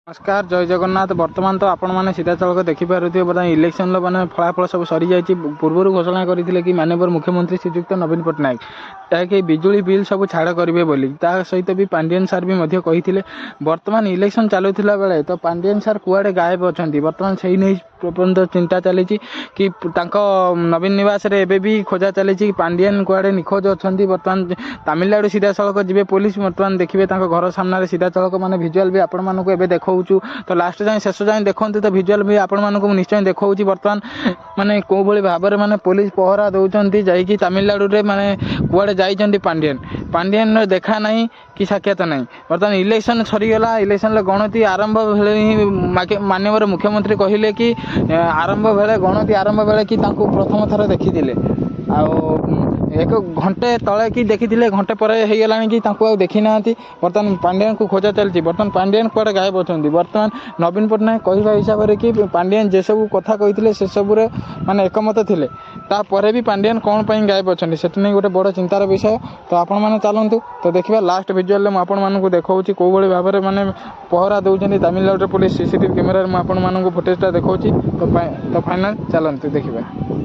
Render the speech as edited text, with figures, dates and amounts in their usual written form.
नमस्कार जय जगन्नाथ। बर्तमान तो आपण मैंने सीधा चलक देखिपे बर्तमान इलेक्शन मैंने फलाफल सब सरी जाइए। पूर्व घोषणा करते कि माननीय मुख्यमंत्री श्रीजुक्त नवीन पट्टनायक जहाँकि बिजुली बिल सब छाड़ करेंगे बोली सहित भी पांडियन सार भी कही। बर्तमान इलेक्शन चलुला बेले तो पांडियन सार कुआड़े गायब अच्छा। बर्तमान से ही नहीं पर्यंत चिंता चली कि नवीन निवास रे एबे भी खोजा चली पांडियन कुआड़े निखोज अच्छा। बर्तमान तमिलनाडु सीधा सड़क जी पुलिस बर्तमान देखिए घर सामने सीधा सड़क मैंने भिजुआल भी आपण मानक देखा तो लास्ट जाए शेष जाए देखते तो भिजुआल भी आपण मानक निश्चय देखा। बर्तमान माने कौ भाई भाव में माने पुलिस पहरा दौरान जाकि तमिलनाडु रे माने कुआड़े जाइछन्ति पांडियन देखा ना कि साक्षात ना। बर्तमान इलेक्शन सरीगला। इलेक्शन गणति आरंभ बेले ही माननीय मुख्यमंत्री कहले कि आरंभ बेले गणति आरंभ बेले कि प्रथम थर देखी एक घंटे तले कि देखी घंटे पर होगला कि देखी ना। बर्तमान पांडियन को खोजा चलती। बर्तमान पांडियन कुआड़े गायब अच्छा। बर्तमान नवीन पट्टनायक कहवा हिसाब से कि पांडियन जे सब कथा कही से सब माने एकमत थे तापर भी पांडियन कौन पर गायब अच्छा से गोटे बड़ चिंतार विषय। तो आपण मैंने चलतु तो देखा लास्ट भिजुआल में आपको देखा कौ भाई भाव में माने पहरा दौरान तमिलनाडु पुलिस सीसीटीवी कैमेरा में आपण फुटेजटा देखा। तो फाइनाल चलतु देखा।